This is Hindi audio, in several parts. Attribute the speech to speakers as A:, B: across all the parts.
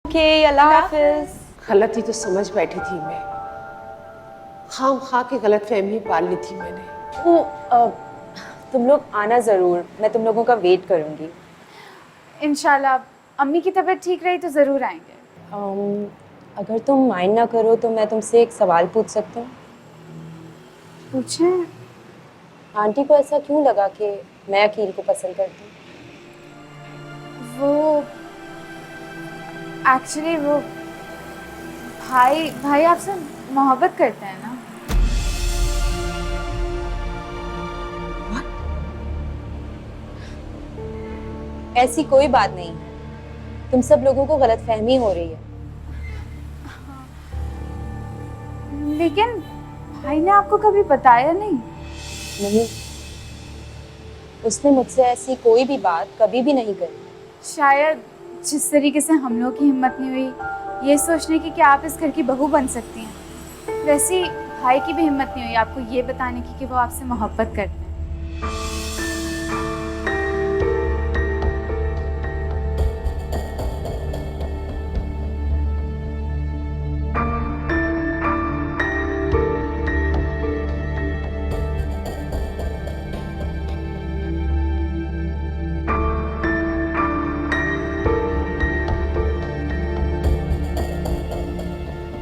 A: ओके, अल्लाह हाफिज।
B: गलती तो समझ बैठी थी मैं, खाम खा के गलत फहमी पाल ली थी मैंने।
A: तुम लोग आना ज़रूर, मैं तुम लोगों का वेट करूँगी।
C: इंशाल्लाह अम्मी की तबीयत ठीक रही तो ज़रूर आएंगे।
A: अगर तुम माइंड ना करो तो मैं तुमसे एक सवाल पूछ सकती हूँ?
C: पूछें।
A: आंटी को ऐसा क्यों लगा कि मैं अकील को पसंद करती हूँ?
C: वो एक्चुअली वो भाई आपसे मोहब्बत करते हैं ना।
A: ऐसी कोई बात नहीं, तुम सब लोगों को गलतफहमी हो रही है।
C: लेकिन भाई ने आपको कभी बताया नहीं?
A: नहीं, उसने मुझसे ऐसी कोई भी बात कभी भी नहीं करी।
C: शायद जिस तरीके से हम लोग की हिम्मत नहीं हुई ये सोचने की कि आप इस घर की बहू बन सकती हैं, वैसी भाई की भी हिम्मत नहीं हुई आपको ये बताने की कि वो आपसे मोहब्बत करते हैं।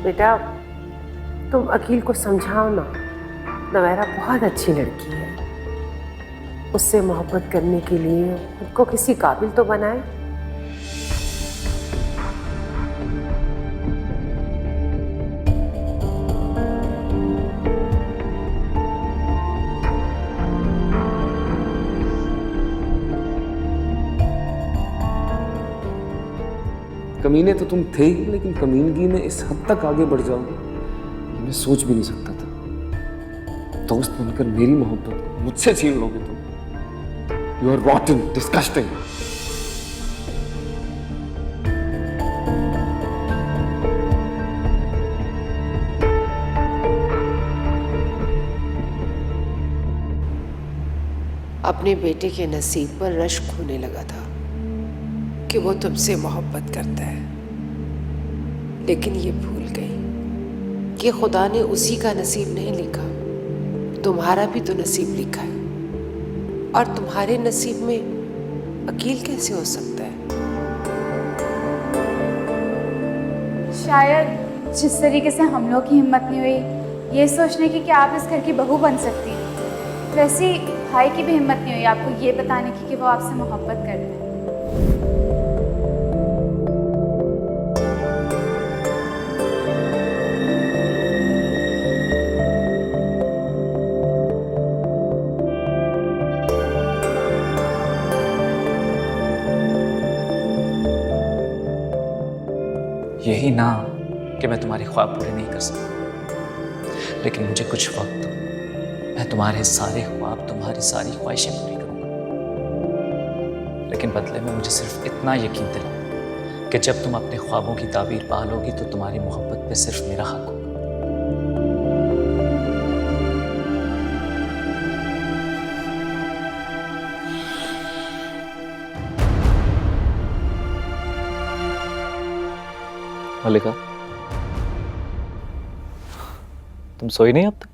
B: बेटा तुम अकील को समझाओ ना, नवैरा बहुत अच्छी लड़की है, उससे मोहब्बत करने के लिए खुद को किसी काबिल तो बनाए।
D: कमीने तो तुम थे ही, लेकिन कमीनगी में इस हद तक आगे बढ़ जाओगे मैं सोच भी नहीं सकता था। दोस्त बनकर मेरी मोहब्बत मुझसे छीन लोगे तुम। You are rotten, disgusting.
B: अपने बेटे के नसीब पर रश्क होने लगा था कि वो तुमसे मोहब्बत करता है, लेकिन ये भूल गई कि खुदा ने उसी का नसीब नहीं लिखा, तुम्हारा भी तो नसीब लिखा है। और तुम्हारे नसीब में अकील कैसे हो सकता है?
C: शायद जिस तरीके से हम लोग की हिम्मत नहीं हुई ये सोचने की कि आप इस घर की बहू बन सकती हैं, वैसी भाई की भी हिम्मत नहीं हुई आपको ये बताने की कि वो आपसे मोहब्बत करते हैं।
E: यही ना कि मैं तुम्हारे ख्वाब पूरे नहीं कर सकता, लेकिन मुझे कुछ वक्त दो, मैं तुम्हारे सारे ख्वाब, तुम्हारी सारी ख्वाहिशें पूरी करूंगा। लेकिन बदले में मुझे सिर्फ इतना यकीन दिलाओ कि जब तुम अपने ख्वाबों की ताबीर पालोगी तो तुम्हारी मोहब्बत पे सिर्फ मेरा हक होगा। मल्लिका, तुम सोई नहीं अब तक?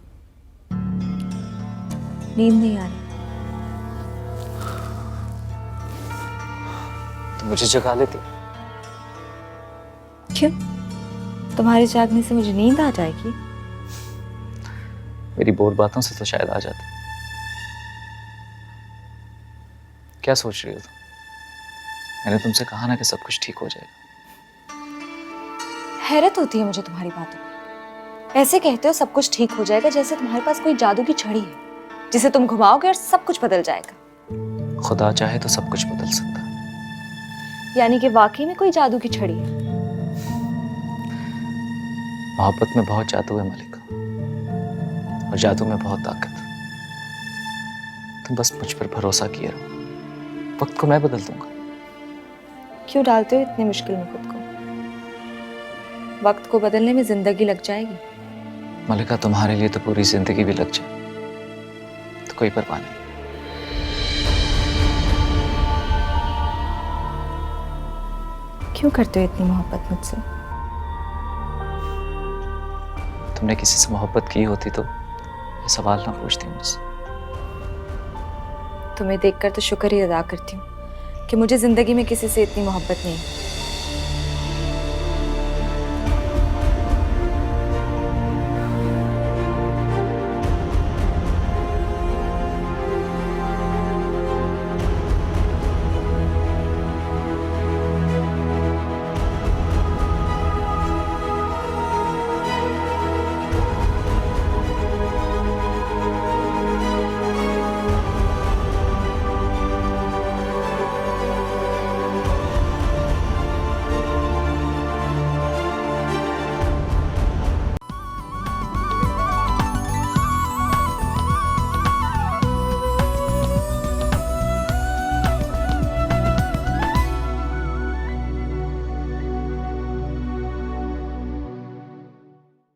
A: नींद नहीं आ रही।
E: तुम मुझे जगा लेती।
A: क्यों? तुम्हारे जागने से मुझे नींद आ जाएगी?
E: मेरी बोर बातों से तो शायद आ जाती। क्या सोच रही हो तुम? मैंने तुमसे कहा ना कि सब कुछ ठीक हो जाएगा।
A: हैरत होती है मुझे तुम्हारी बातों में। ऐसे कहते हो सब कुछ ठीक हो जाएगा जैसे तुम्हारे पास कोई जादू की छड़ी है जिसे तुम घुमाओगे और सब कुछ बदल जाएगा।
E: खुदा चाहे तो सब कुछ बदल सकता है।
A: यानी कि वाकई में कोई जादू की छड़ी है।
E: मोहब्बत में बहुत जादू है मलिका, और जादू में बहुत ताकत। तुम बस मुझ पर भरोसा किए रहो, वक्त को मैं बदल दूंगा।
A: क्यों डालते हो इतनी मुश्किल में खुद को? वक्त को बदलने में जिंदगी लग जाएगी।
E: मलिका, तुम्हारे लिए तो पूरी जिंदगी भी लग जाए तो कोई परवाह नहीं।
A: क्यों करते हो इतनी मोहब्बत मुझसे?
E: तुमने किसी से मोहब्बत की होती तो ये सवाल ना पूछती मुझसे।
A: तुम्हें देखकर तो शुक्र ही अदा करती हूँ कि मुझे जिंदगी में किसी से इतनी मोहब्बत नहीं है।